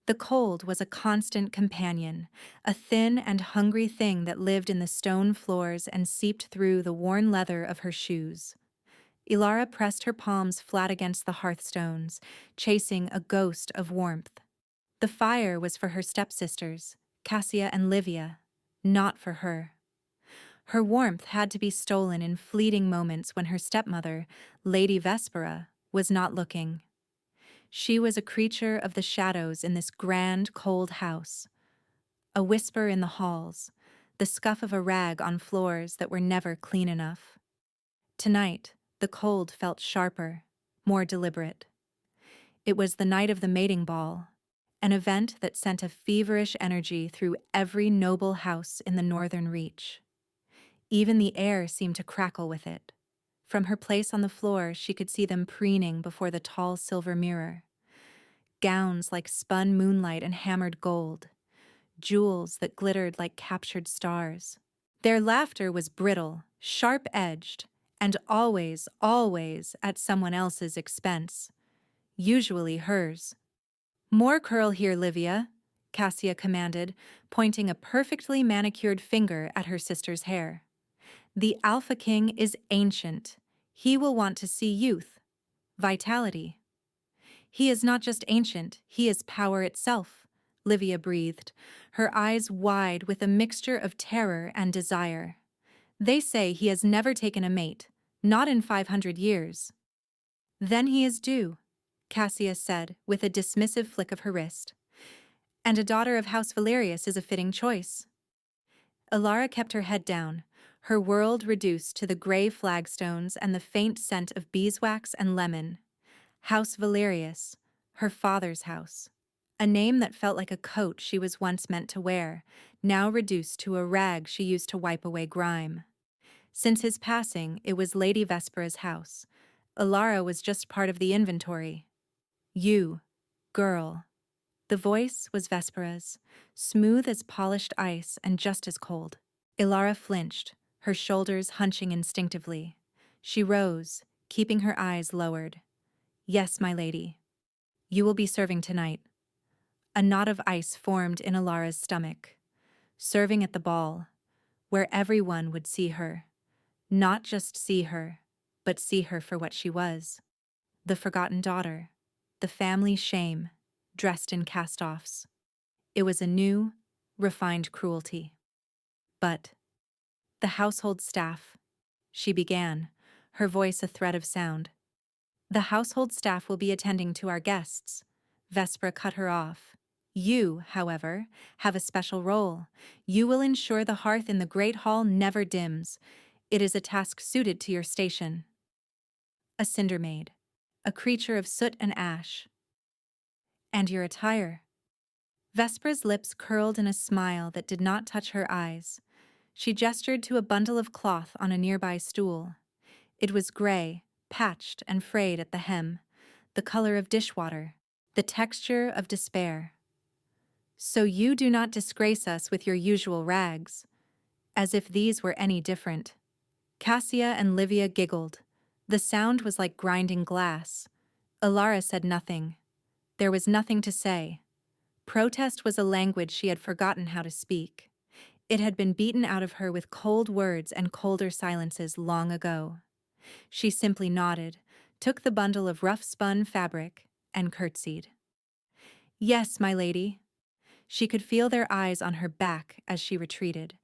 The cold was a constant companion, a thin and hungry thing that lived in the stone floors and seeped through the worn leather of her shoes. Ilara pressed her palms flat against the hearthstones, chasing a ghost of warmth. The fire was for her stepsisters, Cassia and Livia, not for her. Her warmth had to be stolen in fleeting moments when her stepmother, Lady Vespera, was not looking. She was a creature of the shadows in this grand, cold house. A whisper in the halls, the scuff of a rag on floors that were never clean enough. Tonight, the cold felt sharper, more deliberate. It was the night of the mating ball, an event that sent a feverish energy through every noble house in the northern reach. Even the air seemed to crackle with it. From her place on the floor, she could see them preening before the tall silver mirror. Gowns like spun moonlight and hammered gold, jewels that glittered like captured stars. Their laughter was brittle, sharp-edged, and always, always at someone else's expense, usually hers. "More curl here, Livia," Cassia commanded, pointing a perfectly manicured finger at her sister's hair. "The Alpha King is ancient. He will want to see youth, vitality." "He is not just ancient, he is power itself," Livia breathed, her eyes wide with a mixture of terror and desire. "They say he has never taken a mate, not in 500 years." "Then he is due," Cassia said with a dismissive flick of her wrist. "And a daughter of House Valerius is a fitting choice." Ilara kept her head down, her world reduced to the gray flagstones and the faint scent of beeswax and lemon. House Valerius, her father's house. A name that felt like a coat she was once meant to wear, now reduced to a rag she used to wipe away grime. Since his passing, it was Lady Vespera's house. Ilara was just part of the inventory. "You, girl." The voice was Vespera's, smooth as polished ice and just as cold. Ilara flinched, her shoulders hunching instinctively. She rose, keeping her eyes lowered. "Yes, my lady. You will be serving tonight." A knot of ice formed in Ilara's stomach. Serving at the ball, where everyone would see her. Not just see her, but see her for what she was. The forgotten daughter. The family shame, dressed in cast-offs. It was a new, refined cruelty. "But the household staff," she began, her voice a thread of sound. "The household staff will be attending to our guests." Vespera cut her off. "You, however, have a special role. You will ensure the hearth in the great hall never dims. It is a task suited to your station." A cinder maid, a creature of soot and ash. "And your attire." Vespera's lips curled in a smile that did not touch her eyes. She gestured to a bundle of cloth on a nearby stool. It was gray, patched and frayed at the hem, the color of dishwater, the texture of despair. "So you do not disgrace us with your usual rags." As if these were any different. Cassia and Livia giggled. The sound was like grinding glass. Ilara said nothing. There was nothing to say. Protest was a language she had forgotten how to speak. It had been beaten out of her with cold words and colder silences long ago. She simply nodded, took the bundle of rough-spun fabric, and curtsied. "Yes, my lady." She could feel their eyes on her back as she retreated,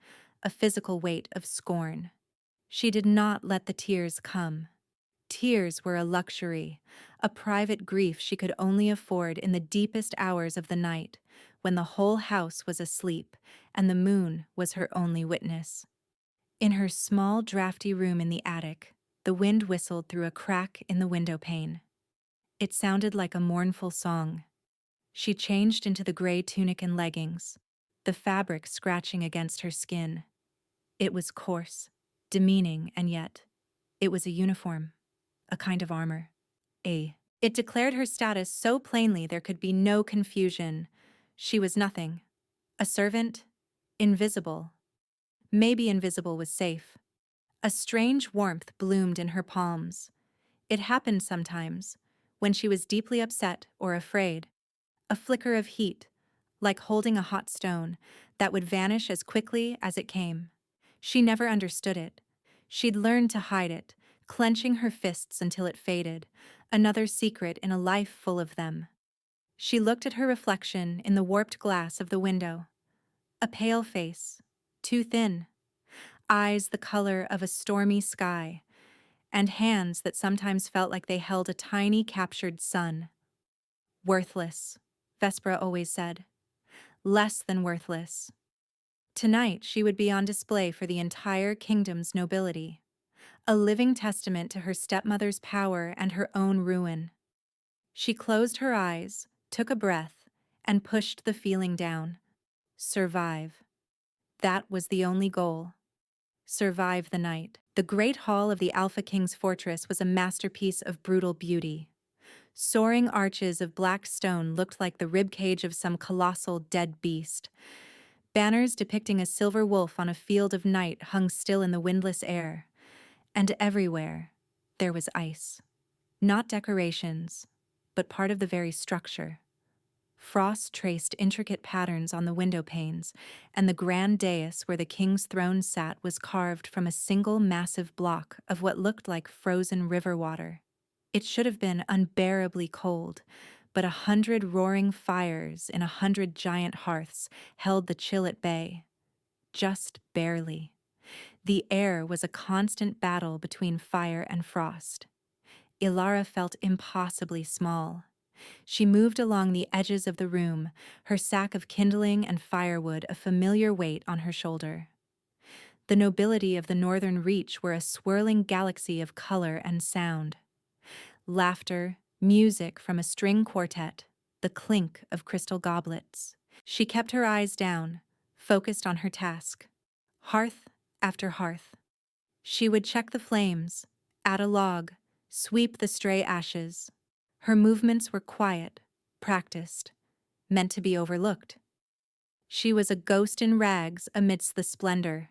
a physical weight of scorn. She did not let the tears come. Tears were a luxury, a private grief she could only afford in the deepest hours of the night, when the whole house was asleep and the moon was her only witness. In her small, drafty room in the attic, the wind whistled through a crack in the window pane. It sounded like a mournful song. She changed into the gray tunic and leggings, the fabric scratching against her skin. It was coarse, demeaning, and yet it was a uniform, a kind of armor. It declared her status so plainly there could be no confusion. She was nothing. A servant, invisible. Maybe invisible was safe. A strange warmth bloomed in her palms. It happened sometimes, when she was deeply upset or afraid. A flicker of heat, like holding a hot stone that would vanish as quickly as it came. She never understood it. She'd learned to hide it, clenching her fists until it faded, another secret in a life full of them. She looked at her reflection in the warped glass of the window. A pale face, too thin, eyes the color of a stormy sky, and hands that sometimes felt like they held a tiny captured sun. Worthless, Vespera always said. Less than worthless. Tonight she would be on display for the entire kingdom's nobility, a living testament to her stepmother's power and her own ruin. She closed her eyes, took a breath, and pushed the feeling down. Survive. That was the only goal. Survive the night. The great hall of the Alpha King's fortress was a masterpiece of brutal beauty. Soaring arches of black stone looked like the ribcage of some colossal dead beast. Banners depicting a silver wolf on a field of night hung still in the windless air. And everywhere, there was ice. Not decorations, but part of the very structure. Frost traced intricate patterns on the window panes, and the grand dais where the king's throne sat was carved from a single massive block of what looked like frozen river water. It should have been unbearably cold, but 100 roaring fires in 100 giant hearths held the chill at bay. Just barely. The air was a constant battle between fire and frost. Ilara felt impossibly small. She moved along the edges of the room, her sack of kindling and firewood a familiar weight on her shoulder. The nobility of the northern reach were a swirling galaxy of color and sound. Laughter, music from a string quartet, the clink of crystal goblets. She kept her eyes down, focused on her task. Hearth after hearth. She would check the flames, add a log, sweep the stray ashes. Her movements were quiet, practiced, meant to be overlooked. She was a ghost in rags amidst the splendor.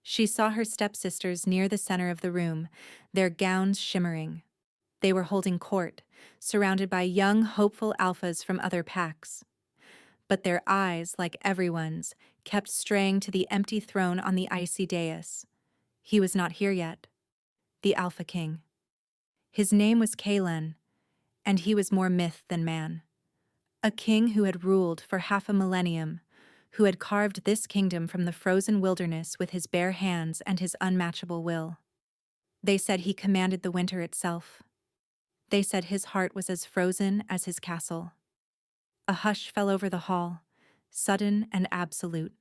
She saw her stepsisters near the center of the room, their gowns shimmering. They were holding court, surrounded by young, hopeful alphas from other packs. But their eyes, like everyone's, kept straying to the empty throne on the icy dais. He was not here yet. The Alpha King. His name was Kalen, and he was more myth than man. A king who had ruled for half a millennium, who had carved this kingdom from the frozen wilderness with his bare hands and his unmatchable will. They said he commanded the winter itself. They said his heart was as frozen as his castle. A hush fell over the hall, sudden and absolute.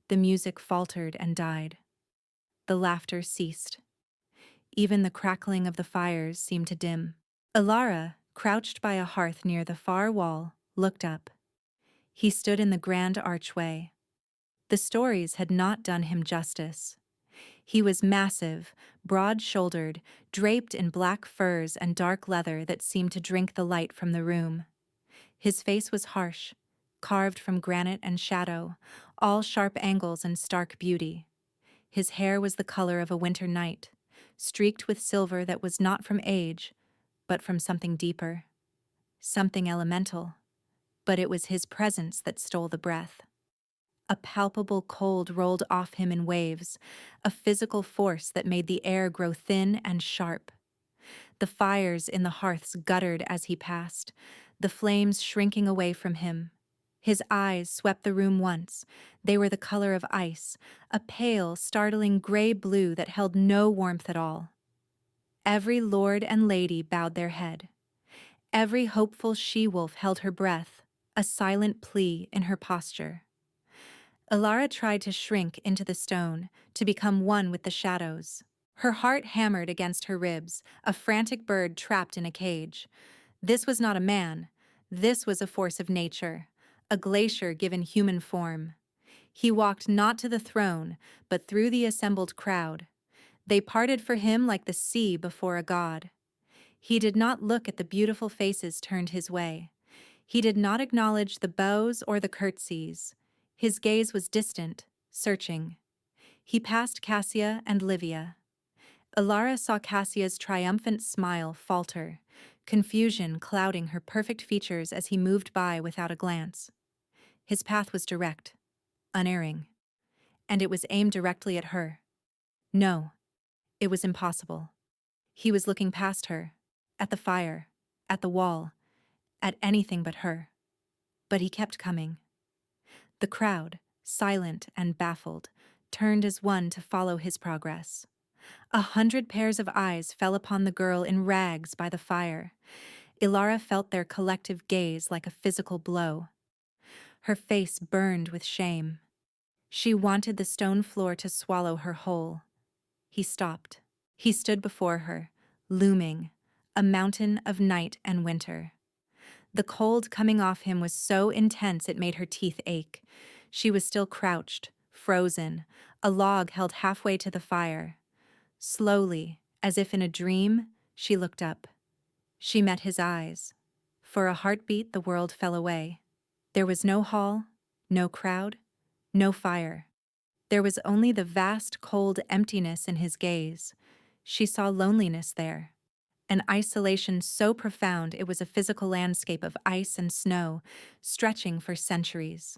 The music faltered and died. The laughter ceased. Even the crackling of the fires seemed to dim. Ilara, crouched by a hearth near the far wall, looked up. He stood in the grand archway. The stories had not done him justice. He was massive, broad-shouldered, draped in black furs and dark leather that seemed to drink the light from the room. His face was harsh, carved from granite and shadow, all sharp angles and stark beauty. His hair was the color of a winter night, streaked with silver that was not from age, but from something deeper, something elemental. But it was his presence that stole the breath. A palpable cold rolled off him in waves, a physical force that made the air grow thin and sharp. The fires in the hearths guttered as he passed, the flames shrinking away from him. His eyes swept the room once. They were the color of ice, a pale, startling gray-blue that held no warmth at all. Every lord and lady bowed their head. Every hopeful she-wolf held her breath, a silent plea in her posture. Ilara tried to shrink into the stone, to become one with the shadows. Her heart hammered against her ribs, a frantic bird trapped in a cage. This was not a man. This was a force of nature, a glacier given human form. He walked not to the throne, but through the assembled crowd. They parted for him like the sea before a god. He did not look at the beautiful faces turned his way. He did not acknowledge the bows or the curtsies. His gaze was distant, searching. He passed Cassia and Livia. Ilara saw Cassia's triumphant smile falter, confusion clouding her perfect features as he moved by without a glance. His path was direct, unerring, and it was aimed directly at her. No, it was impossible. He was looking past her, at the fire, at the wall, at anything but her. But he kept coming. The crowd, silent and baffled, turned as one to follow his progress. 100 pairs of eyes fell upon the girl in rags by the fire. Ilara felt their collective gaze like a physical blow. Her face burned with shame. She wanted the stone floor to swallow her whole. He stopped. He stood before her, looming, a mountain of night and winter. The cold coming off him was so intense it made her teeth ache. She was still crouched, frozen, a log held halfway to the fire. Slowly, as if in a dream, she looked up. She met his eyes. For a heartbeat, the world fell away. There was no hall, no crowd, no fire. There was only the vast, cold emptiness in his gaze. She saw loneliness there. An isolation so profound it was a physical landscape of ice and snow, stretching for centuries.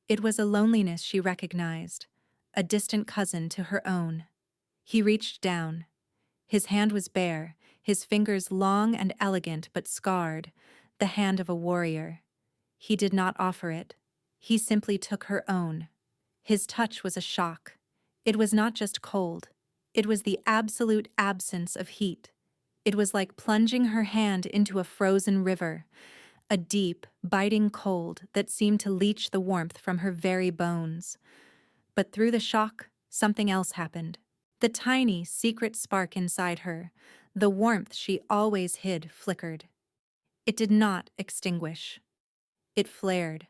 It was a loneliness she recognized, a distant cousin to her own. He reached down. His hand was bare, his fingers long and elegant but scarred, the hand of a warrior. He did not offer it. He simply took her own. His touch was a shock. It was not just cold. It was the absolute absence of heat. It was like plunging her hand into a frozen river, a deep, biting cold that seemed to leach the warmth from her very bones. But through the shock, something else happened. The tiny, secret spark inside her, the warmth she always hid, flickered. It did not extinguish. It flared,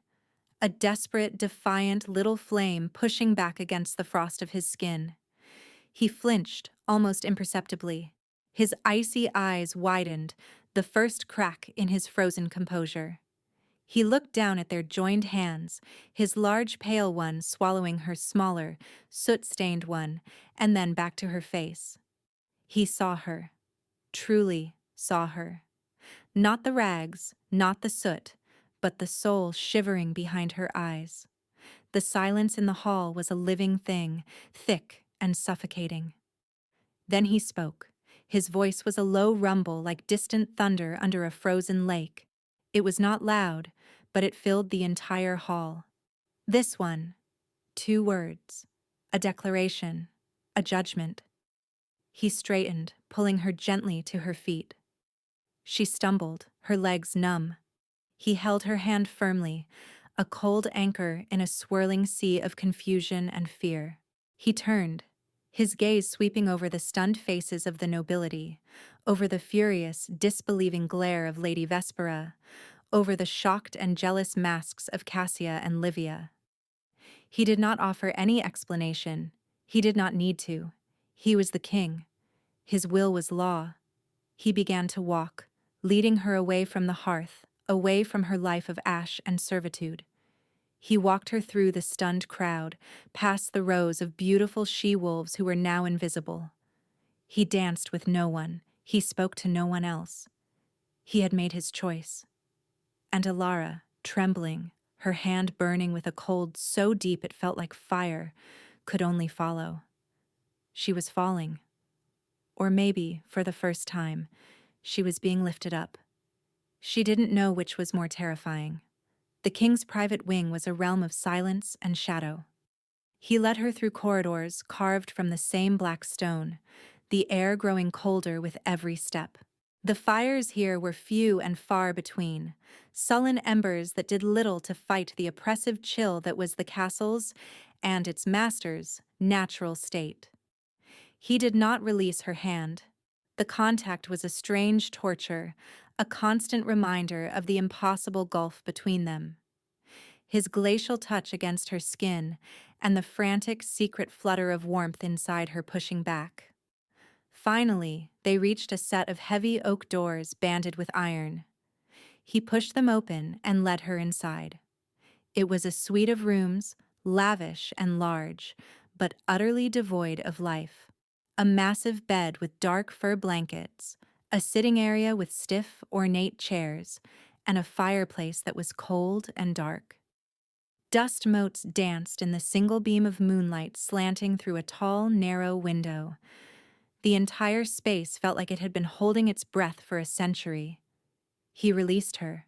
a desperate, defiant little flame pushing back against the frost of his skin. He flinched, almost imperceptibly. His icy eyes widened, the first crack in his frozen composure. He looked down at their joined hands, his large pale one swallowing her smaller, soot-stained one, and then back to her face. He saw her, truly saw her. Not the rags, not the soot, but the soul shivering behind her eyes. The silence in the hall was a living thing, thick and suffocating. Then he spoke. His voice was a low rumble like distant thunder under a frozen lake. It was not loud, but it filled the entire hall. This one. 2 words. A declaration. A judgment. He straightened, pulling her gently to her feet. She stumbled, her legs numb. He held her hand firmly, a cold anchor in a swirling sea of confusion and fear. He turned, his gaze sweeping over the stunned faces of the nobility, over the furious, disbelieving glare of Lady Vespera, over the shocked and jealous masks of Cassia and Livia. He did not offer any explanation. He did not need to. He was the king. His will was law. He began to walk, leading her away from the hearth, away from her life of ash and servitude. He walked her through the stunned crowd, past the rows of beautiful she-wolves who were now invisible. He danced with no one. He spoke to no one else. He had made his choice. And Ilara, trembling, her hand burning with a cold so deep it felt like fire, could only follow. She was falling. Or maybe, for the first time, she was being lifted up. She didn't know which was more terrifying. The king's private wing was a realm of silence and shadow. He led her through corridors carved from the same black stone, the air growing colder with every step. The fires here were few and far between, sullen embers that did little to fight the oppressive chill that was the castle's and its master's natural state. He did not release her hand. The contact was a strange torture, a constant reminder of the impossible gulf between them. His glacial touch against her skin and the frantic, secret flutter of warmth inside her pushing back. Finally, they reached a set of heavy oak doors banded with iron. He pushed them open and led her inside. It was a suite of rooms, lavish and large, but utterly devoid of life. A massive bed with dark fur blankets, a sitting area with stiff, ornate chairs, and a fireplace that was cold and dark. Dust motes danced in the single beam of moonlight slanting through a tall, narrow window. The entire space felt like it had been holding its breath for a century. He released her.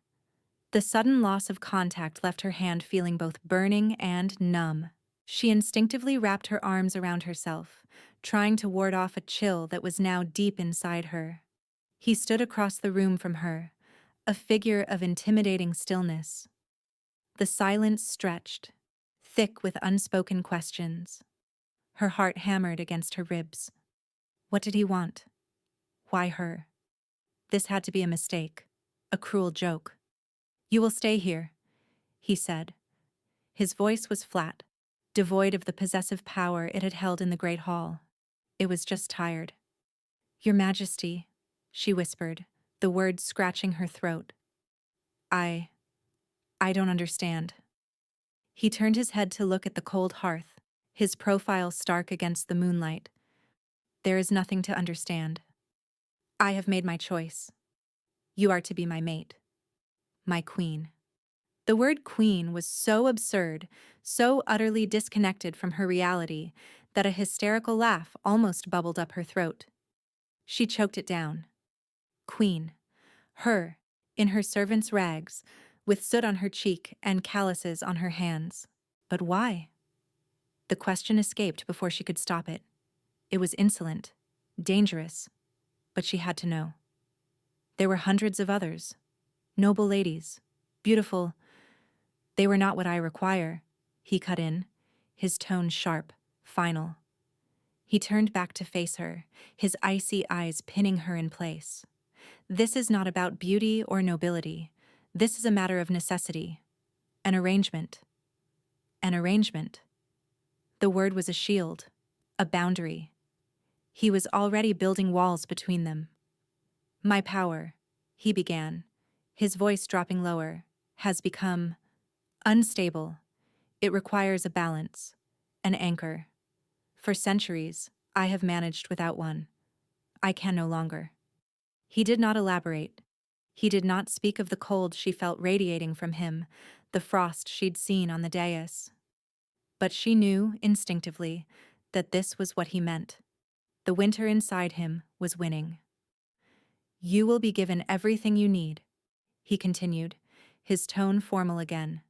The sudden loss of contact left her hand feeling both burning and numb. She instinctively wrapped her arms around herself, trying to ward off a chill that was now deep inside her. He stood across the room from her, a figure of intimidating stillness. The silence stretched, thick with unspoken questions. Her heart hammered against her ribs. What did he want? Why her? This had to be a mistake, a cruel joke. "You will stay here," he said. His voice was flat, devoid of the possessive power it had held in the great hall. It was just tired. "Your Majesty," she whispered, the words scratching her throat. I don't understand." He turned his head to look at the cold hearth, his profile stark against the moonlight. "There is nothing to understand. I have made my choice. You are to be my mate. My queen." The word queen was so absurd, so utterly disconnected from her reality, that a hysterical laugh almost bubbled up her throat. She choked it down. Queen. Her, in her servant's rags, with soot on her cheek and calluses on her hands. But why? The question escaped before she could stop it. It was insolent, dangerous, but she had to know. There were hundreds of others. Noble ladies, beautiful. They were not what I require, he cut in, his tone sharp, final. He turned back to face her, his icy eyes pinning her in place. This is not about beauty or nobility. This is a matter of necessity. An arrangement. An arrangement. The word was a shield, a boundary. He was already building walls between them. "My power," he began, his voice dropping lower, "has become unstable. It requires a balance, an anchor. For centuries, I have managed without one. I can no longer." He did not elaborate. He did not speak of the cold she felt radiating from him, the frost she'd seen on the dais. But she knew, instinctively, that this was what he meant. The winter inside him was winning. "You will be given everything you need," he continued, his tone formal again.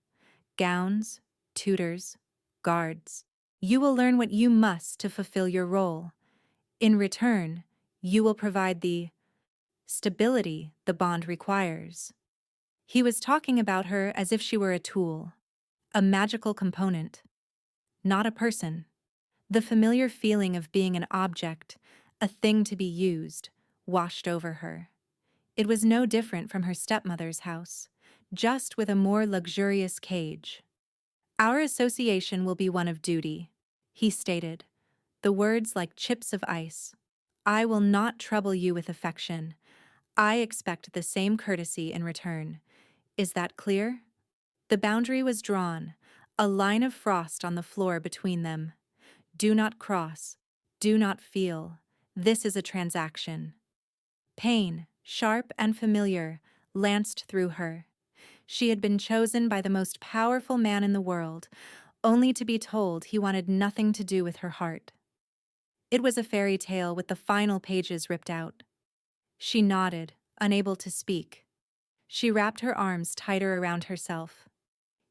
"Gowns, tutors, guards. You will learn what you must to fulfill your role. In return, you will provide the stability the bond requires." He was talking about her as if she were a tool, a magical component, not a person. The familiar feeling of being an object, a thing to be used, washed over her. It was no different from her stepmother's house, just with a more luxurious cage. "Our association will be one of duty," he stated, the words like chips of ice. "I will not trouble you with affection. I expect the same courtesy in return. Is that clear?" The boundary was drawn, a line of frost on the floor between them. Do not cross. Do not feel. This is a transaction. Pain, sharp and familiar, lanced through her. She had been chosen by the most powerful man in the world, only to be told he wanted nothing to do with her heart. It was a fairy tale with the final pages ripped out. She nodded, unable to speak. She wrapped her arms tighter around herself.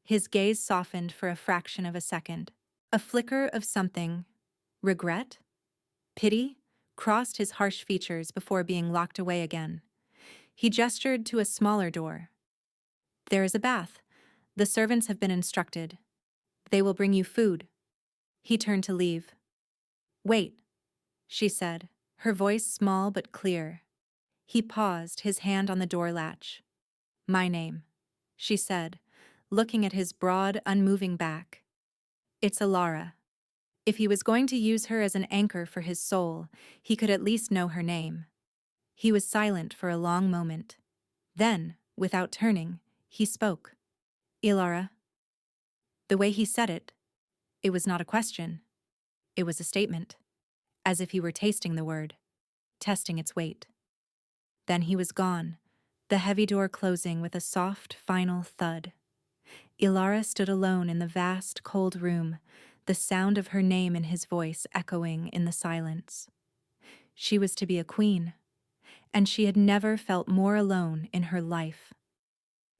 His gaze softened for a fraction of a second. A flicker of something, regret? Pity? Crossed his harsh features before being locked away again. He gestured to a smaller door. "There is a bath. The servants have been instructed. They will bring you food." He turned to leave. "Wait," she said, her voice small but clear. He paused, his hand on the door latch. "My name," she said, looking at his broad, unmoving back. "It's Alara." If he was going to use her as an anchor for his soul, he could at least know her name. He was silent for a long moment. Then, without turning, he spoke. "Ilara." The way he said it, it was not a question. It was a statement, as if he were tasting the word, testing its weight. Then he was gone, the heavy door closing with a soft, final thud. Ilara stood alone in the vast, cold room, the sound of her name in his voice echoing in the silence. She was to be a queen, and she had never felt more alone in her life.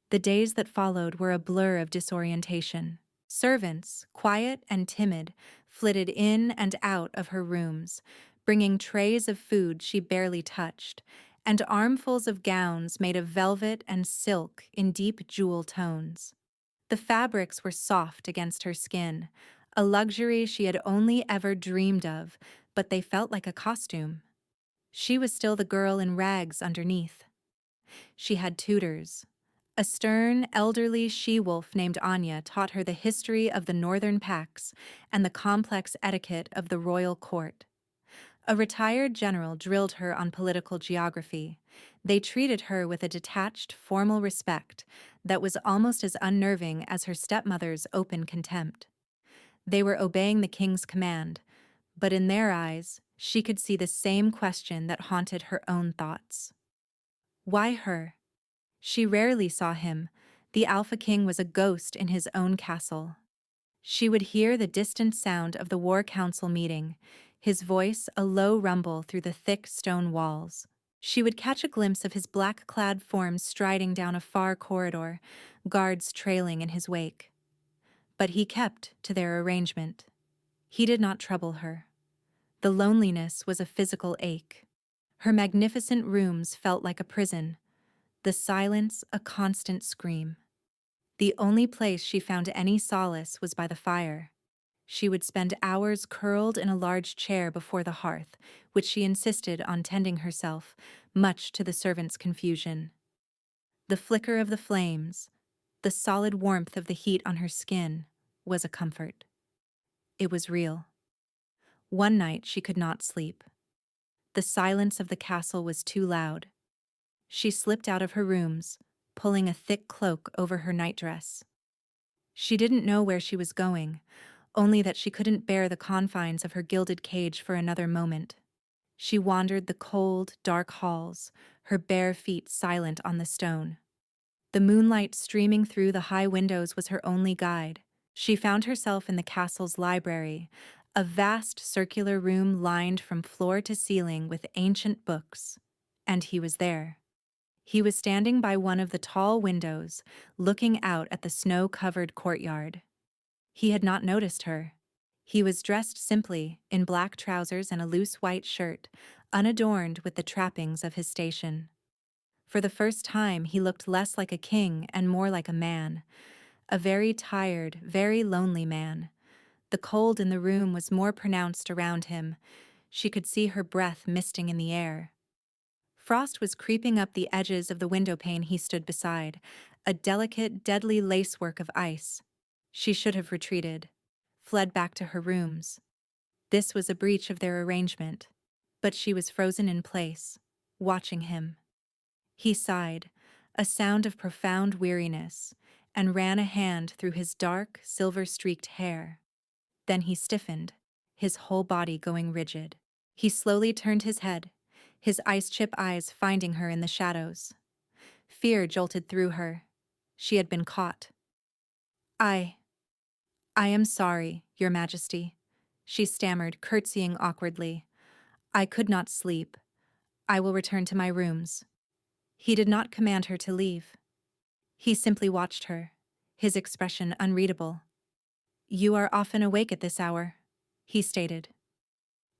The days that followed were a blur of disorientation. Servants, quiet and timid, flitted in and out of her rooms, bringing trays of food she barely touched, and armfuls of gowns made of velvet and silk in deep jewel tones. The fabrics were soft against her skin, a luxury she had only ever dreamed of, but they felt like a costume. She was still the girl in rags underneath. She had tutors. A stern, elderly she-wolf named Anya taught her the history of the northern packs and the complex etiquette of the royal court. A retired general drilled her on political geography. They treated her with a detached, formal respect that was almost as unnerving as her stepmother's open contempt. They were obeying the king's command, but in their eyes, she could see the same question that haunted her own thoughts. Why her? She rarely saw him. The Alpha King was a ghost in his own castle. She would hear the distant sound of the war council meeting, his voice a low rumble through the thick stone walls. She would catch a glimpse of his black-clad form striding down a far corridor, guards trailing in his wake. But he kept to their arrangement. He did not trouble her. The loneliness was a physical ache. Her magnificent rooms felt like a prison, the silence a constant scream. The only place she found any solace was by the fire. She would spend hours curled in a large chair before the hearth, which she insisted on tending herself, much to the servants' confusion. The flicker of the flames, the solid warmth of the heat on her skin, was a comfort. It was real. One night she could not sleep. The silence of the castle was too loud. She slipped out of her rooms, pulling a thick cloak over her nightdress. She didn't know where she was going, only that she couldn't bear the confines of her gilded cage for another moment. She wandered the cold, dark halls, her bare feet silent on the stone. The moonlight streaming through the high windows was her only guide. She found herself in the castle's library, a vast circular room lined from floor to ceiling with ancient books. And he was there. He was standing by one of the tall windows, looking out at the snow-covered courtyard. He had not noticed her. He was dressed simply, in black trousers and a loose white shirt, unadorned with the trappings of his station. For the first time, he looked less like a king and more like a man. A very tired, very lonely man. The cold in the room was more pronounced around him. She could see her breath misting in the air. Frost was creeping up the edges of the windowpane he stood beside, a delicate, deadly lacework of ice. She should have retreated, fled back to her rooms. This was a breach of their arrangement, but she was frozen in place, watching him. He sighed, a sound of profound weariness, and ran a hand through his dark, silver-streaked hair. Then he stiffened, his whole body going rigid. He slowly turned his head, his ice-chip eyes finding her in the shadows. Fear jolted through her. She had been caught. I am sorry, Your Majesty," she stammered, curtsying awkwardly. "I could not sleep. I will return to my rooms." He did not command her to leave. He simply watched her, his expression unreadable. "You are often awake at this hour," he stated.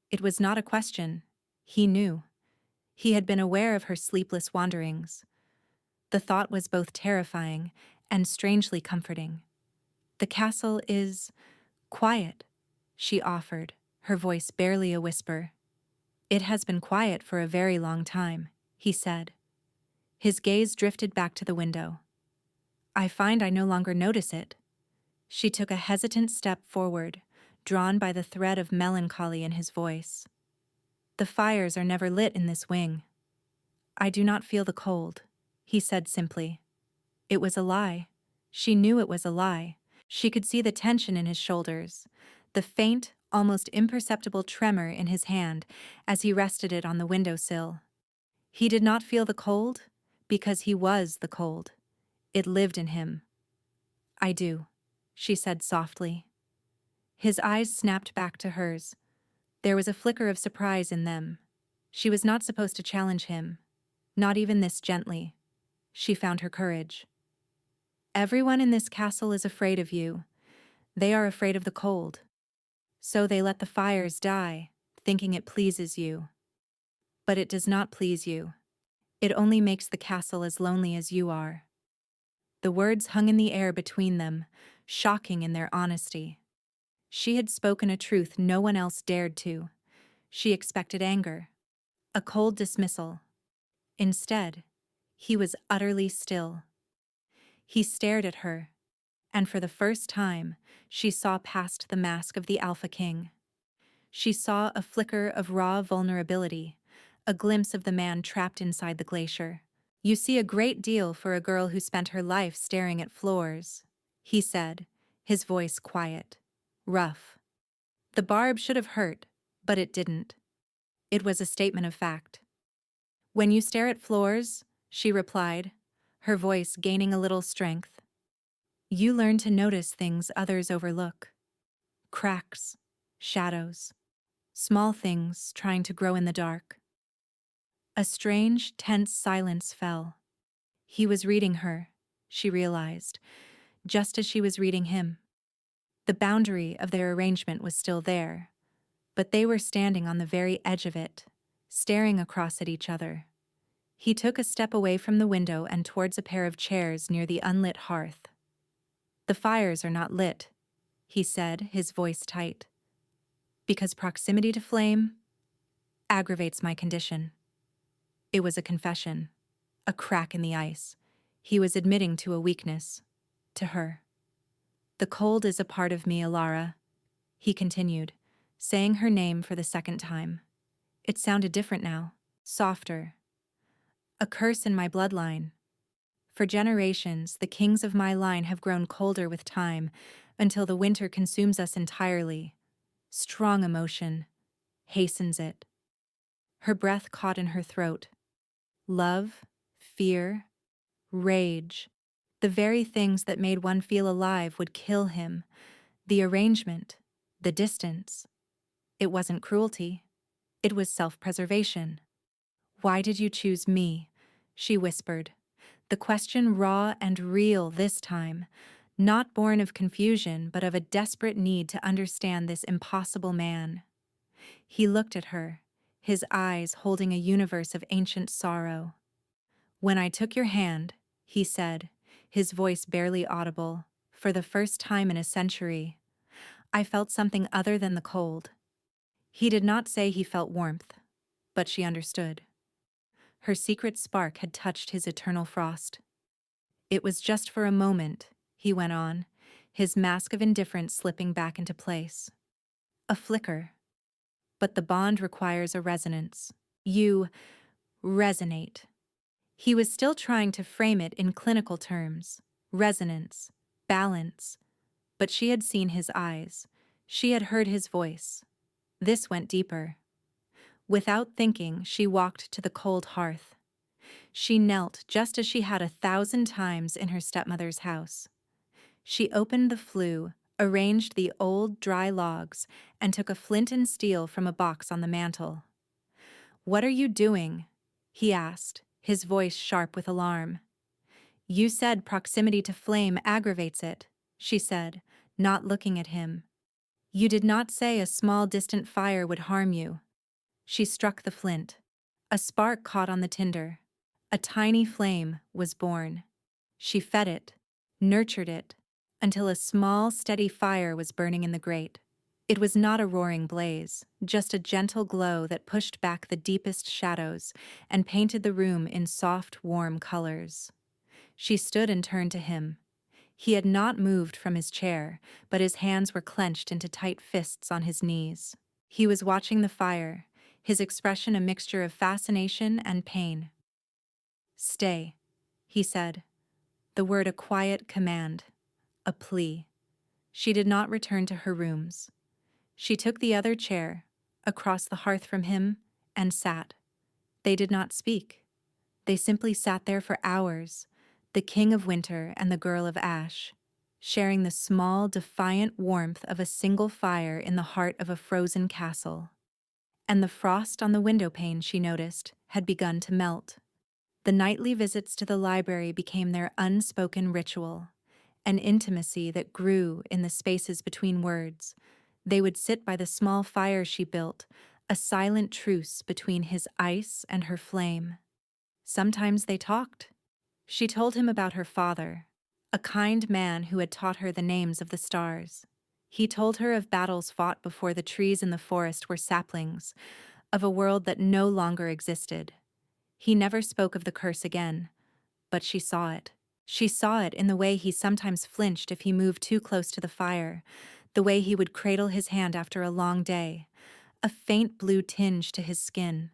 It was not a question. He knew. He had been aware of her sleepless wanderings. The thought was both terrifying and strangely comforting. "The castle is quiet," she offered, her voice barely a whisper. "It has been quiet for a very long time," he said. His gaze drifted back to the window. "I find I no longer notice it." She took a hesitant step forward, drawn by the thread of melancholy in his voice. "The fires are never lit in this wing." "I do not feel the cold," he said simply. It was a lie. She knew it was a lie. She could see the tension in his shoulders, the faint, almost imperceptible tremor in his hand as he rested it on the windowsill. He did not feel the cold because he was the cold. It lived in him. I do, she said softly. His eyes snapped back to hers. There was a flicker of surprise in them. She was not supposed to challenge him, not even this gently. She found her courage. Everyone in this castle is afraid of you. They are afraid of the cold. So they let the fires die, thinking it pleases you. But it does not please you. It only makes the castle as lonely as you are. The words hung in the air between them, shocking in their honesty. She had spoken a truth no one else dared to. She expected anger, a cold dismissal. Instead, he was utterly still. He stared at her, and for the first time, she saw past the mask of the Alpha King. She saw a flicker of raw vulnerability, a glimpse of the man trapped inside the glacier. You see a great deal for a girl who spent her life staring at floors, he said, his voice quiet, rough. The barb should have hurt, but it didn't. It was a statement of fact. When you stare at floors, she replied, her voice gaining a little strength, you learn to notice things others overlook. Cracks, shadows, small things trying to grow in the dark. A strange, tense silence fell. He was reading her, she realized, just as she was reading him. The boundary of their arrangement was still there, but they were standing on the very edge of it, staring across at each other. He took a step away from the window and towards a pair of chairs near the unlit hearth. The fires are not lit, he said, his voice tight, because proximity to flame aggravates my condition. It was a confession, a crack in the ice. He was admitting to a weakness, to her. The cold is a part of me, Alara, he continued, saying her name for the second time. It sounded different now, softer. A curse in my bloodline. For generations, the kings of my line have grown colder with time, until the winter consumes us entirely. Strong emotion hastens it. Her breath caught in her throat. Love, fear, rage, the very things that made one feel alive would kill him. The arrangement, the distance. It wasn't cruelty. It was self-preservation. Why did you choose me? She whispered. The question raw and real this time, not born of confusion but of a desperate need to understand this impossible man. He looked at her, his eyes holding a universe of ancient sorrow. When I took your hand, he said, his voice barely audible, for the first time in a century, I felt something other than the cold. He did not say he felt warmth, but she understood. Her secret spark had touched his eternal frost. It was just for a moment, he went on, his mask of indifference slipping back into place. A flicker. But the bond requires a resonance. You resonate. He was still trying to frame it in clinical terms. Resonance, balance. But she had seen his eyes. She had heard his voice. This went deeper. Without thinking, she walked to the cold hearth. She knelt just as she had 1,000 times in her stepmother's house. She opened the flue, arranged the old, dry logs, and took a flint and steel from a box on the mantel. "What are you doing?" he asked, his voice sharp with alarm. "You said proximity to flame aggravates it," she said, not looking at him. "You did not say a small distant fire would harm you." She struck the flint. A spark caught on the tinder. A tiny flame was born. She fed it, nurtured it, until a small, steady fire was burning in the grate. It was not a roaring blaze, just a gentle glow that pushed back the deepest shadows and painted the room in soft, warm colors. She stood and turned to him. He had not moved from his chair, but his hands were clenched into tight fists on his knees. He was watching the fire, his expression a mixture of fascination and pain. "Stay," he said, the word a quiet command, a plea. She did not return to her rooms. She took the other chair, across the hearth from him, and sat. They did not speak. They simply sat there for hours, the king of winter and the girl of ash. sharing the small, defiant warmth of a single fire in the heart of a frozen castle. And the frost on the windowpane, she noticed, had begun to melt. The nightly visits to the library became their unspoken ritual, an intimacy that grew in the spaces between words. They would sit by the small fire she built, a silent truce between his ice and her flame. Sometimes they talked. She told him about her father, a kind man who had taught her the names of the stars. He told her of battles fought before the trees in the forest were saplings, of a world that no longer existed. He never spoke of the curse again, but she saw it. She saw it in the way he sometimes flinched if he moved too close to the fire, the way he would cradle his hand after a long day, a faint blue tinge to his skin.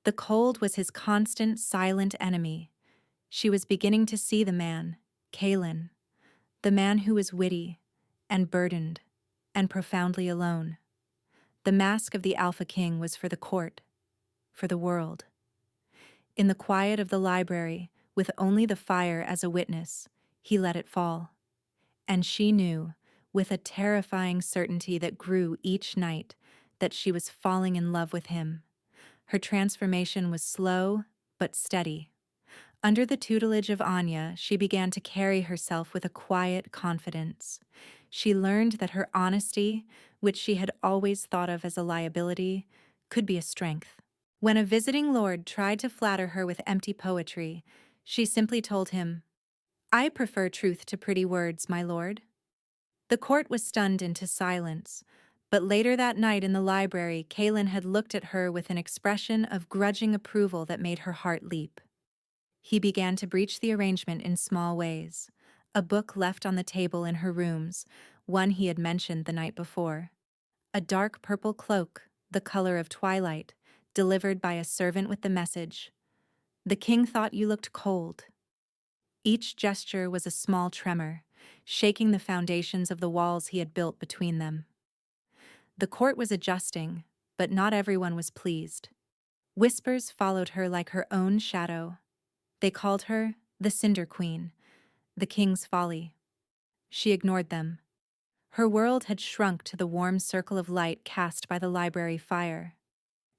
The cold was his constant, silent enemy. She was beginning to see the man, Kalen, the man who was witty and burdened and profoundly alone. The mask of the Alpha King was for the court, for the world. In the quiet of the library, with only the fire as a witness, he let it fall. And she knew, with a terrifying certainty that grew each night, that she was falling in love with him. Her transformation was slow but steady. Under the tutelage of Anya, she began to carry herself with a quiet confidence. She learned that her honesty, which she had always thought of as a liability, could be a strength. When a visiting lord tried to flatter her with empty poetry, she simply told him, "I prefer truth to pretty words, my lord." The court was stunned into silence, but later that night in the library, Kalen had looked at her with an expression of grudging approval that made her heart leap. He began to breach the arrangement in small ways. A book left on the table in her rooms, one he had mentioned the night before. A dark purple cloak, the color of twilight, delivered by a servant with the message, "The king thought you looked cold." Each gesture was a small tremor, shaking the foundations of the walls he had built between them. The court was adjusting, but not everyone was pleased. Whispers followed her like her own shadow. They called her the Cinder Queen, the king's folly. She ignored them. Her world had shrunk to the warm circle of light cast by the library fire.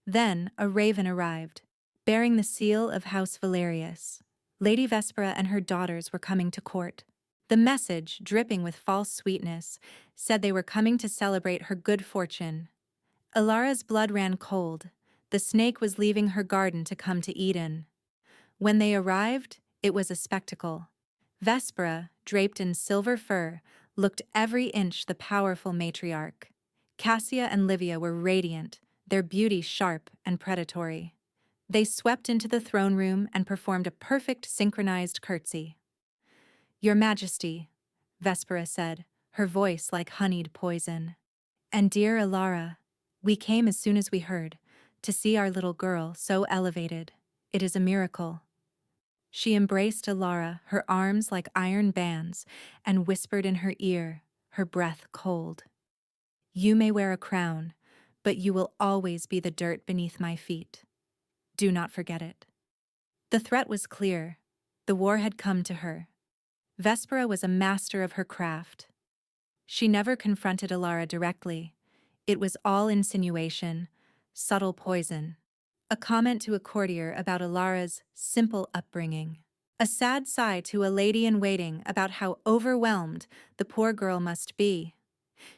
Then a raven arrived, bearing the seal of House Valerius. Lady Vespera and her daughters were coming to court. The message, dripping with false sweetness, said they were coming to celebrate her good fortune. Ilara's blood ran cold. The snake was leaving her garden to come to Eden. When they arrived, it was a spectacle. Vespera, draped in silver fur, looked every inch the powerful matriarch. Cassia and Livia were radiant, their beauty sharp and predatory. They swept into the throne room and performed a perfect synchronized curtsy. "Your Majesty," Vespera said, her voice like honeyed poison. "And dear Ilara, we came as soon as we heard, to see our little girl so elevated. It is a miracle." She embraced Ilara, her arms like iron bands, and whispered in her ear, her breath cold, "You may wear a crown, but you will always be the dirt beneath my feet. Do not forget it." The threat was clear. The war had come to her. Vespera was a master of her craft. She never confronted Ilara directly. It was all insinuation, subtle poison. A comment to a courtier about Ilara's simple upbringing. A sad sigh to a lady-in-waiting about how overwhelmed the poor girl must be.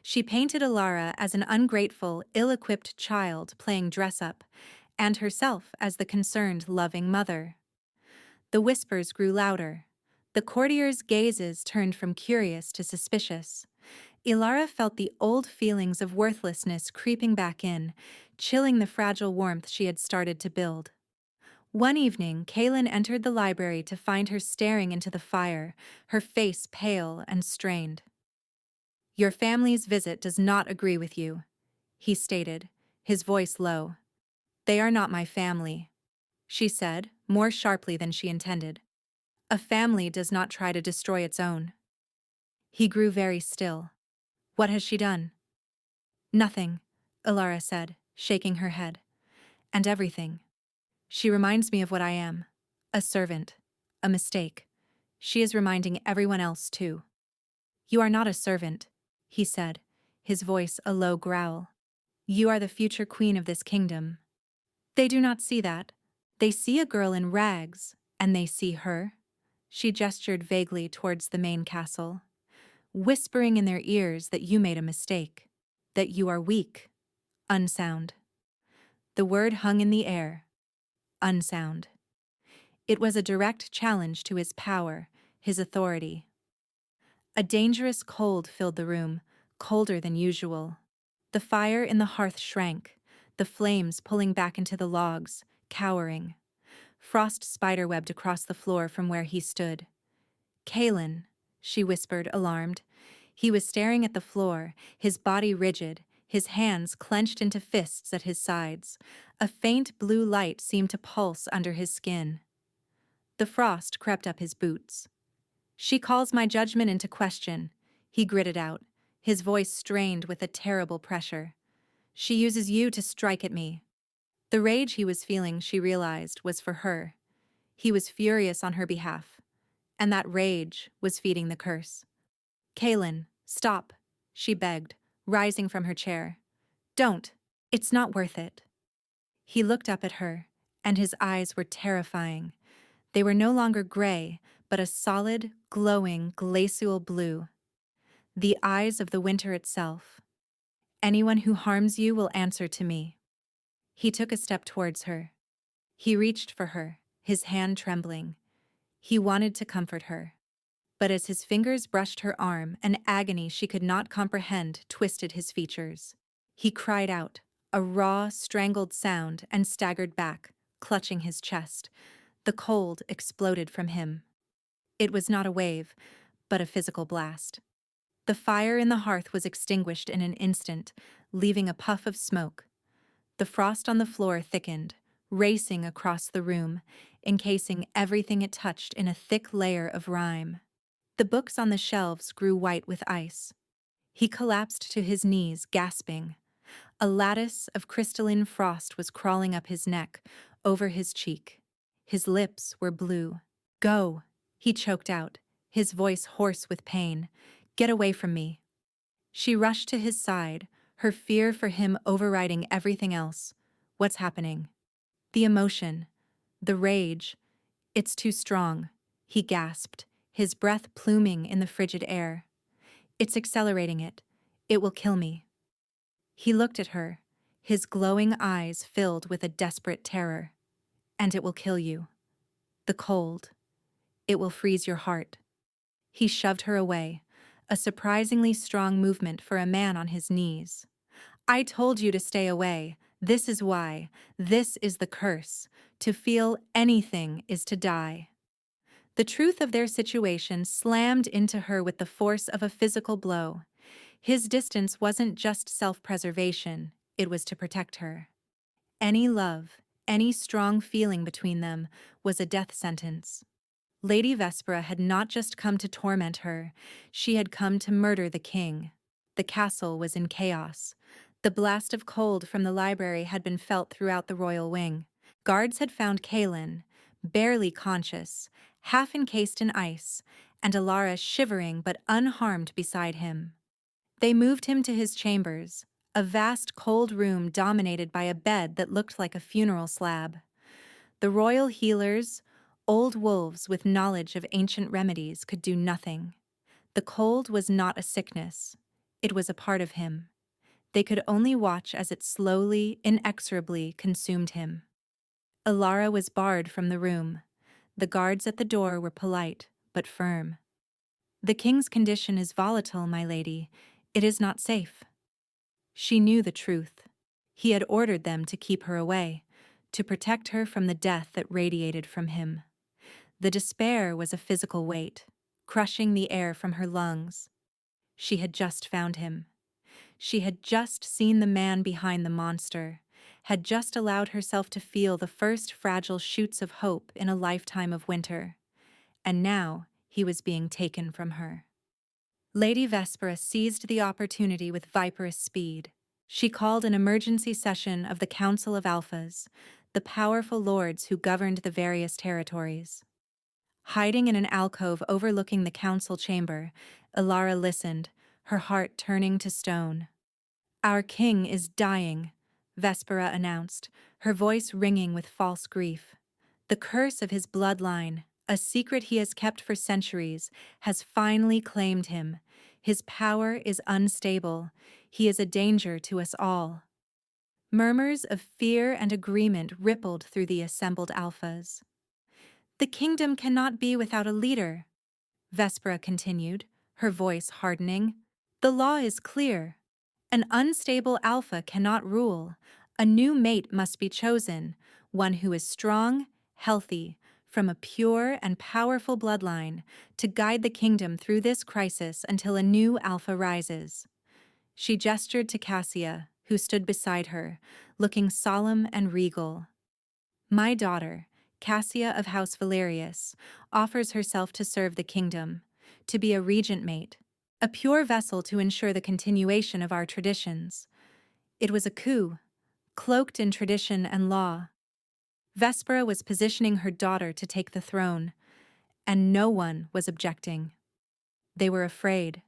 She painted Ilara as an ungrateful, ill-equipped child playing dress-up, and herself as the concerned, loving mother. The whispers grew louder. The courtiers' gazes turned from curious to suspicious. Ilara felt the old feelings of worthlessness creeping back in, chilling the fragile warmth she had started to build. One evening, Kalen entered the library to find her staring into the fire, her face pale and strained. "Your family's visit does not agree with you," he stated, his voice low. "They are not my family," she said, more sharply than she intended. "A family does not try to destroy its own." He grew very still. "What has she done?" "Nothing," Ilara said, shaking her head. "And everything. She reminds me of what I am. A servant. A mistake. She is reminding everyone else too." You are not a servant, he said, his voice a low growl. You are the future queen of this kingdom. They do not see that. They see a girl in rags, and they see her. She gestured vaguely towards the main castle, whispering in their ears that you made a mistake, that you are weak, unsound. The word hung in the air, unsound. It was a direct challenge to his power, his authority. A dangerous cold filled the room, colder than usual. The fire in the hearth shrank, the flames pulling back into the logs, cowering. Frost spiderwebbed across the floor from where he stood. Kaelin, she whispered, alarmed. He was staring at the floor, his body rigid, his hands clenched into fists at his sides. A faint blue light seemed to pulse under his skin. The frost crept up his boots. She calls my judgment into question, he gritted out, his voice strained with a terrible pressure. She uses you to strike at me. The rage he was feeling, she realized, was for her. He was furious on her behalf, and that rage was feeding the curse. Kaelin, stop, she begged, rising from her chair. Don't. It's not worth it. He looked up at her, and his eyes were terrifying. They were no longer gray, but a solid, glowing, glacial blue. The eyes of the winter itself. Anyone who harms you will answer to me. He took a step towards her. He reached for her, his hand trembling. He wanted to comfort her. But as his fingers brushed her arm, an agony she could not comprehend twisted his features. He cried out, a raw, strangled sound, and staggered back, clutching his chest. The cold exploded from him. It was not a wave, but a physical blast. The fire in the hearth was extinguished in an instant, leaving a puff of smoke. The frost on the floor thickened, racing across the room, encasing everything it touched in a thick layer of rime. The books on the shelves grew white with ice. He collapsed to his knees, gasping. A lattice of crystalline frost was crawling up his neck, over his cheek. His lips were blue. Go, he choked out, his voice hoarse with pain. Get away from me. She rushed to his side, her fear for him overriding everything else. What's happening? The emotion, the rage. It's too strong, he gasped, his breath pluming in the frigid air. It's accelerating it. It will kill me. He looked at her, his glowing eyes filled with a desperate terror. And it will kill you. The cold. It will freeze your heart. He shoved her away, a surprisingly strong movement for a man on his knees. I told you to stay away. This is why. This is the curse. To feel anything is to die. The truth of their situation slammed into her with the force of a physical blow. His distance wasn't just self-preservation, it was to protect her. Any love, any strong feeling between them was a death sentence. Lady Vespera had not just come to torment her, she had come to murder the king. The castle was in chaos. The blast of cold from the library had been felt throughout the royal wing. Guards had found Kaelin, barely conscious, half encased in ice, and Alara shivering but unharmed beside him. They moved him to his chambers, a vast cold room dominated by a bed that looked like a funeral slab. The royal healers, old wolves with knowledge of ancient remedies, could do nothing. The cold was not a sickness. It was a part of him. They could only watch as it slowly, inexorably consumed him. Alara was barred from the room. The guards at the door were polite, but firm. The king's condition is volatile, my lady. It is not safe. She knew the truth. He had ordered them to keep her away, to protect her from the death that radiated from him. The despair was a physical weight, crushing the air from her lungs. She had just found him. She had just seen the man behind the monster, had just allowed herself to feel the first fragile shoots of hope in a lifetime of winter. And now he was being taken from her. Lady Vespera seized the opportunity with viperous speed. She called an emergency session of the Council of Alphas, the powerful lords who governed the various territories. Hiding in an alcove overlooking the council chamber, Ilara listened, her heart turning to stone. Our king is dying, Vespera announced, her voice ringing with false grief. The curse of his bloodline, a secret he has kept for centuries, has finally claimed him. His power is unstable. He is a danger to us all. Murmurs of fear and agreement rippled through the assembled alphas. The kingdom cannot be without a leader, Vespera continued, her voice hardening. The law is clear. An unstable alpha cannot rule. A new mate must be chosen, one who is strong, healthy, from a pure and powerful bloodline, to guide the kingdom through this crisis until a new alpha rises. She gestured to Cassia, who stood beside her, looking solemn and regal. My daughter, Cassia of House Valerius, offers herself to serve the kingdom, to be a regent mate, a pure vessel to ensure the continuation of our traditions. It was a coup, cloaked in tradition and law. Vespera was positioning her daughter to take the throne, and no one was objecting. They were afraid.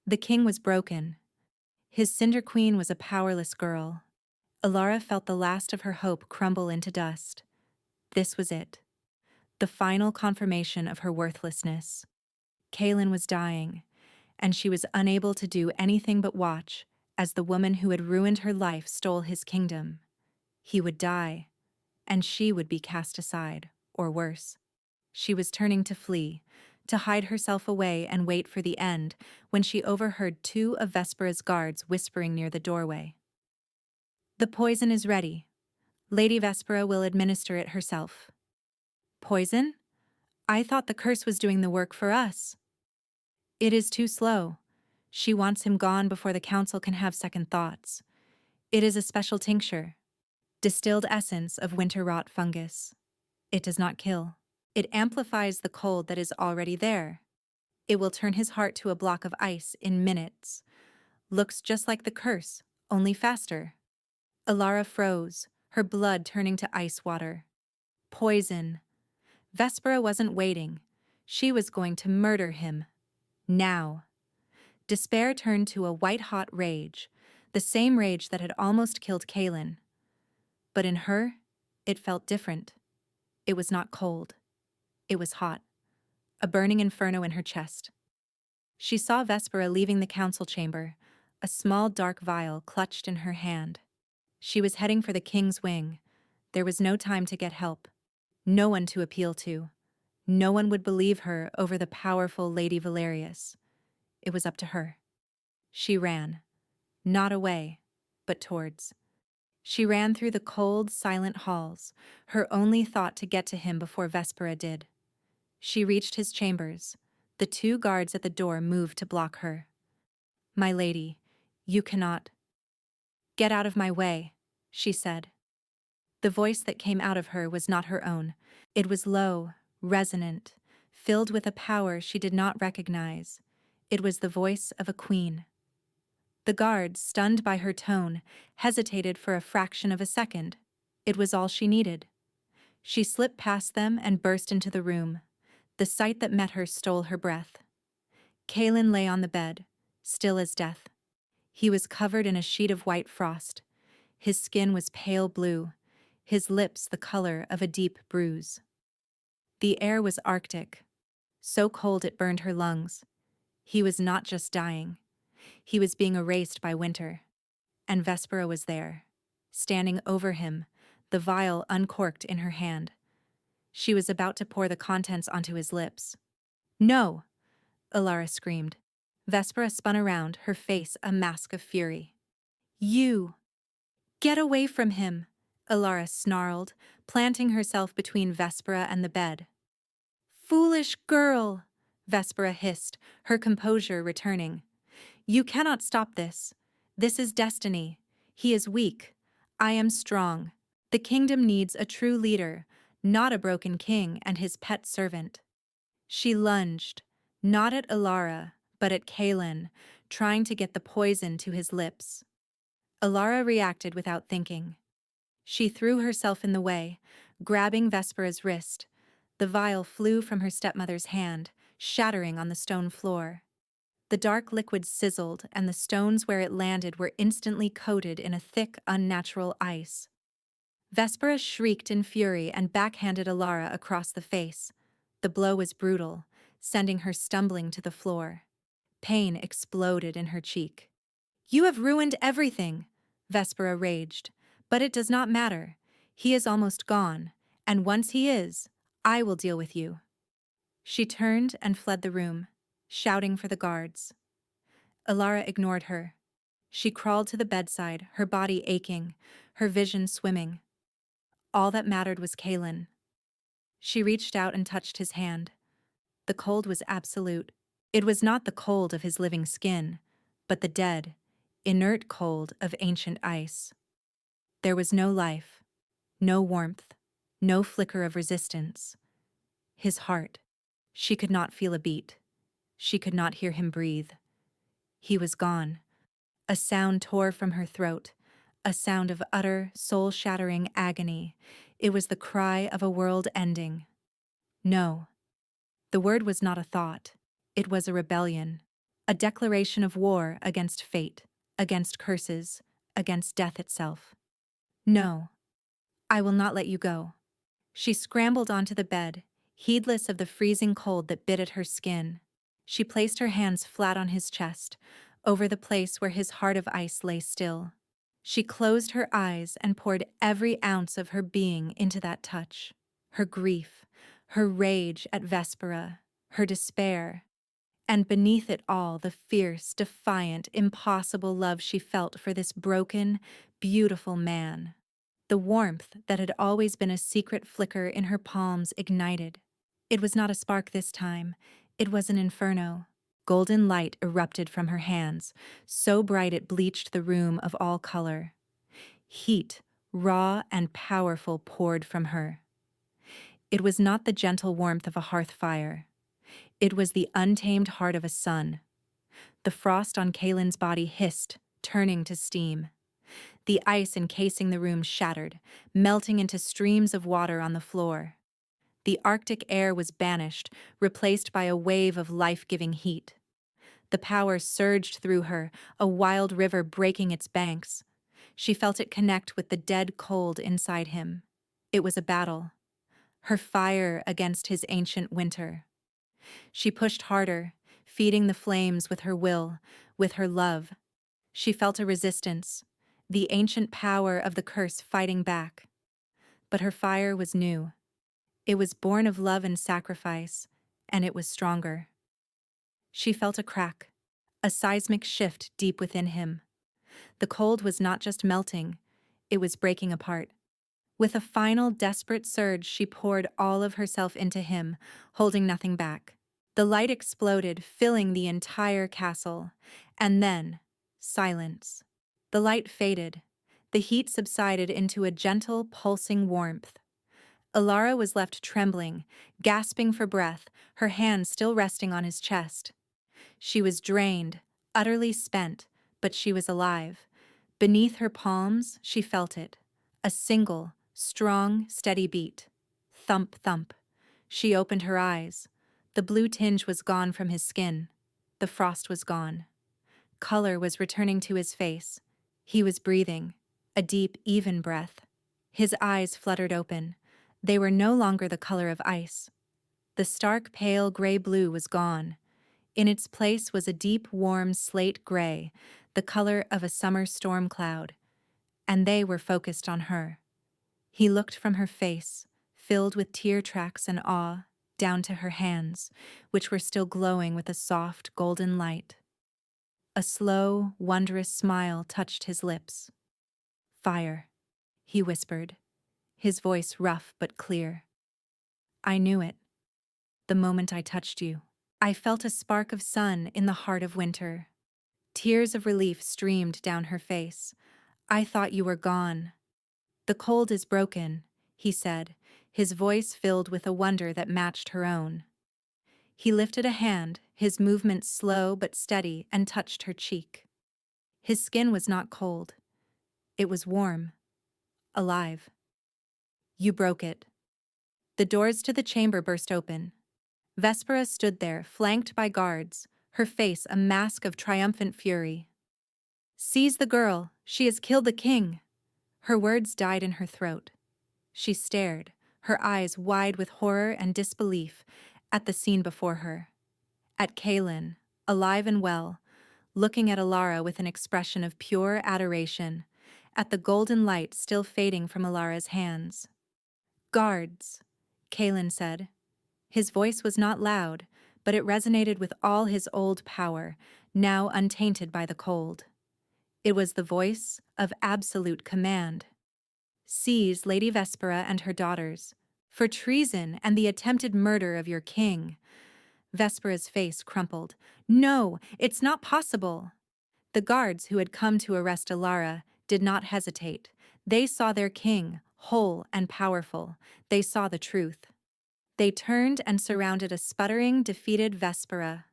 The king was broken. His Cinder Queen was a powerless girl. Ilara felt the last of her hope crumble into dust. This was it. The final confirmation of her worthlessness. Kaelin was dying, and she was unable to do anything but watch as the woman who had ruined her life stole his kingdom. He would die, and she would be cast aside, or worse. She was turning to flee, to hide herself away and wait for the end, when she overheard two of Vespera's guards whispering near the doorway. The poison is ready. Lady Vespera will administer it herself. Poison? I thought the curse was doing the work for us. It is too slow. She wants him gone before the council can have second thoughts. It is a special tincture. Distilled essence of winter-rot fungus. It does not kill. It amplifies the cold that is already there. It will turn his heart to a block of ice in minutes. Looks just like the curse, only faster. Ilara froze, her blood turning to ice water. Poison. Vespera wasn't waiting. She was going to murder him. Now. Despair turned to a white-hot rage, the same rage that had almost killed Kaelin. But in her, it felt different. It was not cold. It was hot, a burning inferno in her chest. She saw Vespera leaving the council chamber, a small dark vial clutched in her hand. She was heading for the king's wing. There was no time to get help, no one to appeal to. No one would believe her over the powerful Lady Valerius. It was up to her. She ran, not away, but towards. She ran through the cold, silent halls, her only thought to get to him before Vespera did. She reached his chambers. The two guards at the door moved to block her. My lady, you cannot. Get out of my way, she said. The voice that came out of her was not her own. It was low, resonant, filled with a power she did not recognize. It was the voice of a queen. The guards, stunned by her tone, hesitated for a fraction of a second. It was all she needed. She slipped past them and burst into the room. The sight that met her stole her breath. Kaelin lay on the bed, still as death. He was covered in a sheet of white frost. His skin was pale blue, his lips the color of a deep bruise. The air was arctic, so cold it burned her lungs. He was not just dying. He was being erased by winter. And Vespera was there, standing over him, the vial uncorked in her hand. She was about to pour the contents onto his lips. No! Ilara screamed. Vespera spun around, her face a mask of fury. You! Get away from him! Ilara snarled, planting herself between Vespera and the bed. Foolish girl! Vespera hissed, her composure returning. You cannot stop this. This is destiny. He is weak. I am strong. The kingdom needs a true leader, not a broken king and his pet servant. She lunged, not at Ilara, but at Kaelin, trying to get the poison to his lips. Ilara reacted without thinking. She threw herself in the way, grabbing Vespera's wrist. The vial flew from her stepmother's hand, shattering on the stone floor. The dark liquid sizzled, and the stones where it landed were instantly coated in a thick, unnatural ice. Vespera shrieked in fury and backhanded Alara across the face. The blow was brutal, sending her stumbling to the floor. Pain exploded in her cheek. "You have ruined everything," Vespera raged. "But it does not matter. He is almost gone, and once he is, I will deal with you." She turned and fled the room, shouting for the guards. Alara ignored her. She crawled to the bedside, her body aching, her vision swimming. All that mattered was Kalen. She reached out and touched his hand. The cold was absolute. It was not the cold of his living skin, but the dead, inert cold of ancient ice. There was no life, no warmth, no flicker of resistance. His heart. She could not feel a beat. She could not hear him breathe. He was gone. A sound tore from her throat, a sound of utter, soul-shattering agony. It was the cry of a world ending. No. The word was not a thought. It was a rebellion, a declaration of war against fate, against curses, against death itself. "No. I will not let you go." She scrambled onto the bed, heedless of the freezing cold that bit at her skin. She placed her hands flat on his chest, over the place where his heart of ice lay still. She closed her eyes and poured every ounce of her being into that touch. Her grief, her rage at Vespera, her despair, and beneath it all the fierce, defiant, impossible love she felt for this broken, beautiful man. The warmth that had always been a secret flicker in her palms ignited. It was not a spark this time. It was an inferno. Golden light erupted from her hands, so bright it bleached the room of all color. Heat, raw and powerful, poured from her. It was not the gentle warmth of a hearth fire. It was the untamed heart of a sun. The frost on Kalen's body hissed, turning to steam. The ice encasing the room shattered, melting into streams of water on the floor. The Arctic air was banished, replaced by a wave of life-giving heat. The power surged through her, a wild river breaking its banks. She felt it connect with the dead cold inside him. It was a battle. Her fire against his ancient winter. She pushed harder, feeding the flames with her will, with her love. She felt a resistance, the ancient power of the curse fighting back. But her fire was new. It was born of love and sacrifice, and it was stronger. She felt a crack, a seismic shift deep within him. The cold was not just melting, it was breaking apart. With a final desperate surge, she poured all of herself into him, holding nothing back. The light exploded, filling the entire castle, and then, silence. The light faded. The heat subsided into a gentle, pulsing warmth. Alara was left trembling, gasping for breath, her hands still resting on his chest. She was drained, utterly spent, but she was alive. Beneath her palms, she felt it. A single, strong, steady beat. Thump, thump. She opened her eyes. The blue tinge was gone from his skin. The frost was gone. Color was returning to his face. He was breathing, a deep, even breath. His eyes fluttered open. They were no longer the color of ice. The stark, pale gray blue was gone. In its place was a deep, warm slate gray, the color of a summer storm cloud. And they were focused on her. He looked from her face, filled with tear tracks and awe, down to her hands, which were still glowing with a soft, golden light. A slow, wondrous smile touched his lips. "Fire," he whispered, his voice rough but clear. "I knew it. The moment I touched you, I felt a spark of sun in the heart of winter." Tears of relief streamed down her face. "I thought you were gone." "The cold is broken," he said, his voice filled with a wonder that matched her own. He lifted a hand, his movement slow but steady, and touched her cheek. His skin was not cold. It was warm, alive. "You broke it." The doors to the chamber burst open. Vespera stood there, flanked by guards, her face a mask of triumphant fury. "Seize the girl, she has killed the king!" Her words died in her throat. She stared, her eyes wide with horror and disbelief, at the scene before her. At Kaelin, alive and well, looking at Alara with an expression of pure adoration, at the golden light still fading from Alara's hands. "Guards," Kaelin said. His voice was not loud, but it resonated with all his old power, now untainted by the cold. It was the voice of absolute command. "Seize Lady Vespera and her daughters, for treason and the attempted murder of your king." Vespera's face crumpled. "No, it's not possible." The guards who had come to arrest Alara did not hesitate. They saw their king, whole and powerful. They saw the truth. They turned and surrounded a sputtering, defeated Vespera.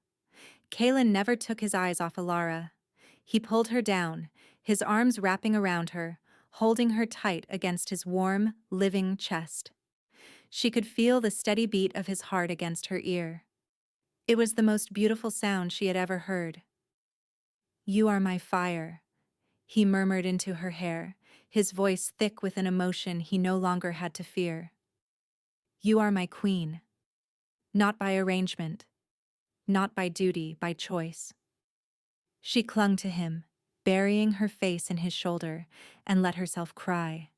Kaelin never took his eyes off Alara. He pulled her down, his arms wrapping around her, holding her tight against his warm, living chest. She could feel the steady beat of his heart against her ear. It was the most beautiful sound she had ever heard. "You are my fire," he murmured into her hair, his voice thick with an emotion he no longer had to fear. "You are my queen. Not by arrangement, not by duty, by choice." She clung to him, burying her face in his shoulder, and let herself cry.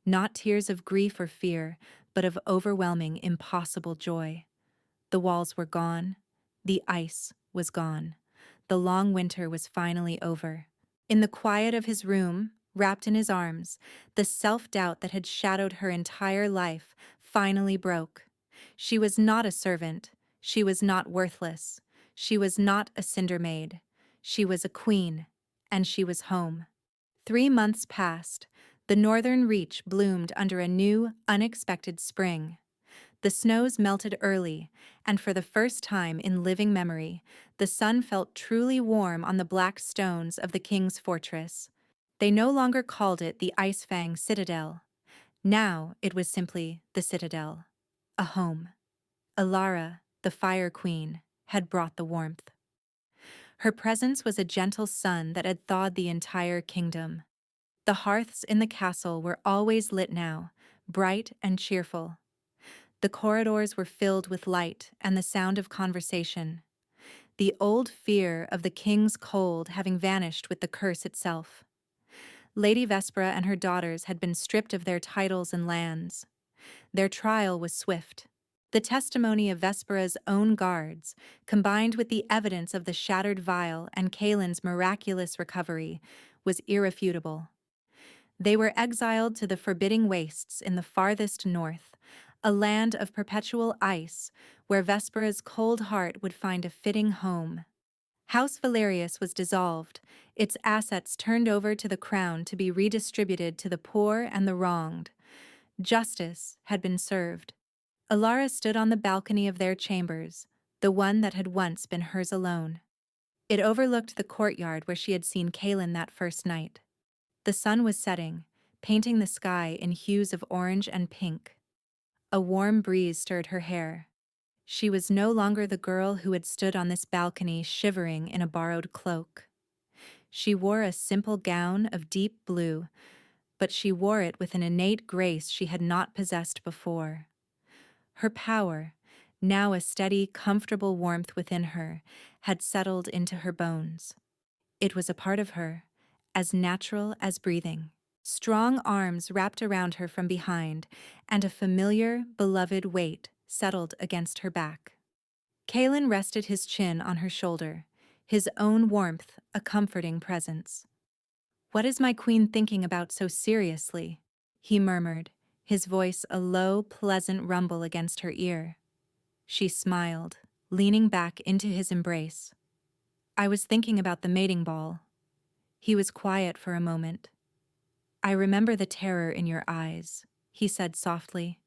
Not tears of grief or fear, but of overwhelming, impossible joy. The walls were gone. The ice was gone. The long winter was finally over. In the quiet of his room, wrapped in his arms, the self-doubt that had shadowed her entire life finally broke. She was not a servant. She was not worthless. She was not a cinder maid. She was a queen, and she was home. 3 months passed. The northern reach bloomed under a new, unexpected spring. The snows melted early, and for the first time in living memory, the sun felt truly warm on the black stones of the king's fortress. They no longer called it the Icefang Citadel. Now it was simply the Citadel. A home. Alara, the Fire Queen, had brought the warmth. Her presence was a gentle sun that had thawed the entire kingdom. The hearths in the castle were always lit now, bright and cheerful. The corridors were filled with light and the sound of conversation. The old fear of the king's cold having vanished with the curse itself. Lady Vespera and her daughters had been stripped of their titles and lands. Their trial was swift. The testimony of Vespera's own guards, combined with the evidence of the shattered vial and Kaelin's miraculous recovery, was irrefutable. They were exiled to the forbidding wastes in the farthest north, a land of perpetual ice where Vespera's cold heart would find a fitting home. House Valerius was dissolved, its assets turned over to the crown to be redistributed to the poor and the wronged. Justice had been served. Alara stood on the balcony of their chambers, the one that had once been hers alone. It overlooked the courtyard where she had seen Kaelin that first night. The sun was setting, painting the sky in hues of orange and pink. A warm breeze stirred her hair. She was no longer the girl who had stood on this balcony shivering in a borrowed cloak. She wore a simple gown of deep blue, but she wore it with an innate grace she had not possessed before. Her power, now a steady, comfortable warmth within her, had settled into her bones. It was a part of her, as natural as breathing. Strong arms wrapped around her from behind, and a familiar, beloved weight settled against her back. Kaelin rested his chin on her shoulder, his own warmth a comforting presence. "What is my queen thinking about so seriously?" he murmured, his voice a low, pleasant rumble against her ear. She smiled, leaning back into his embrace. "I was thinking about the mating ball." He was quiet for a moment. "I remember the terror in your eyes," he said softly.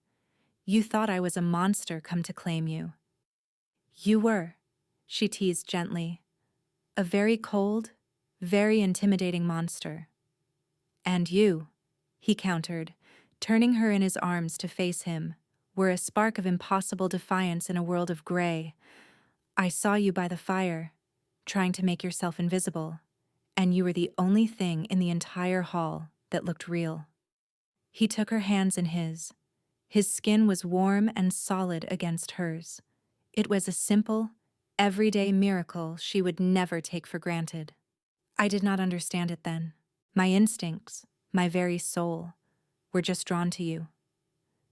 "You thought I was a monster come to claim you." "You were," she teased gently. "A very cold, very intimidating monster." "And you," he countered, turning her in his arms to face him, were a spark of impossible defiance in a world of gray. "I saw you by the fire. trying to make yourself invisible, and you were the only thing in the entire hall that looked real. He took her hands in his. His skin was warm and solid against hers. It was a simple, everyday miracle she would never take for granted. I did not understand it then. My instincts, my very soul, were just drawn to you.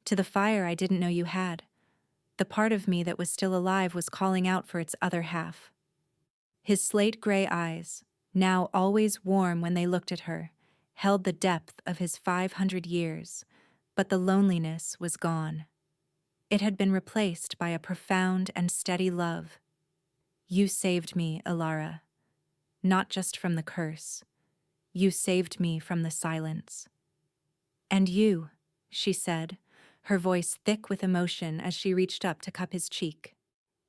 To the fire I didn't know you had. The part of me that was still alive was calling out for its other half. His slate-gray eyes, now always warm when they looked at her, held the depth of his 500 years, but the loneliness was gone. It had been replaced by a profound and steady love. You saved me, Ilara. Not just from the curse. You saved me from the silence. And you, she said, her voice thick with emotion as she reached up to cup his cheek,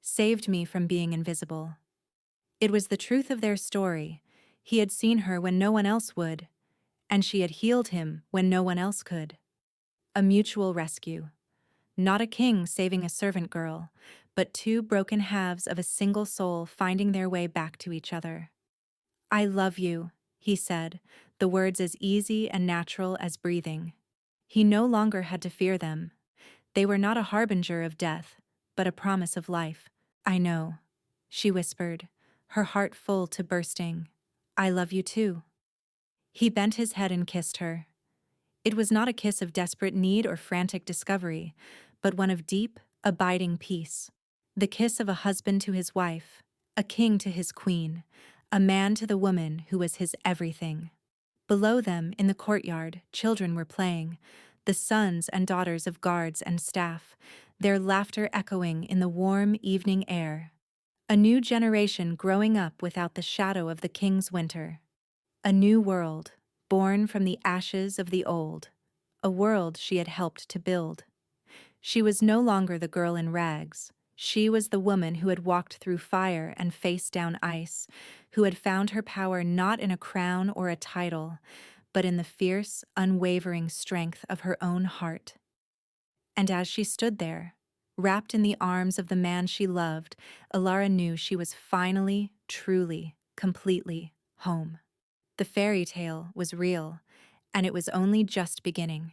saved me from being invisible. It was the truth of their story. He had seen her when no one else would, and she had healed him when no one else could. A mutual rescue. Not a king saving a servant girl, but two broken halves of a single soul finding their way back to each other. I love you, he said, the words as easy and natural as breathing. He no longer had to fear them. They were not a harbinger of death, but a promise of life. I know, she whispered, her heart full to bursting. I love you too. He bent his head and kissed her. It was not a kiss of desperate need or frantic discovery, but one of deep, abiding peace. The kiss of a husband to his wife, a king to his queen, a man to the woman who was his everything. Below them, in the courtyard, children were playing, the sons and daughters of guards and staff, their laughter echoing in the warm evening air. A new generation growing up without the shadow of the king's winter. A new world, born from the ashes of the old, a world she had helped to build. She was no longer the girl in rags. She was the woman who had walked through fire and faced down ice, who had found her power not in a crown or a title, but in the fierce, unwavering strength of her own heart. And as she stood there, wrapped in the arms of the man she loved, Ilara knew she was finally, truly, completely home. The fairy tale was real, and it was only just beginning.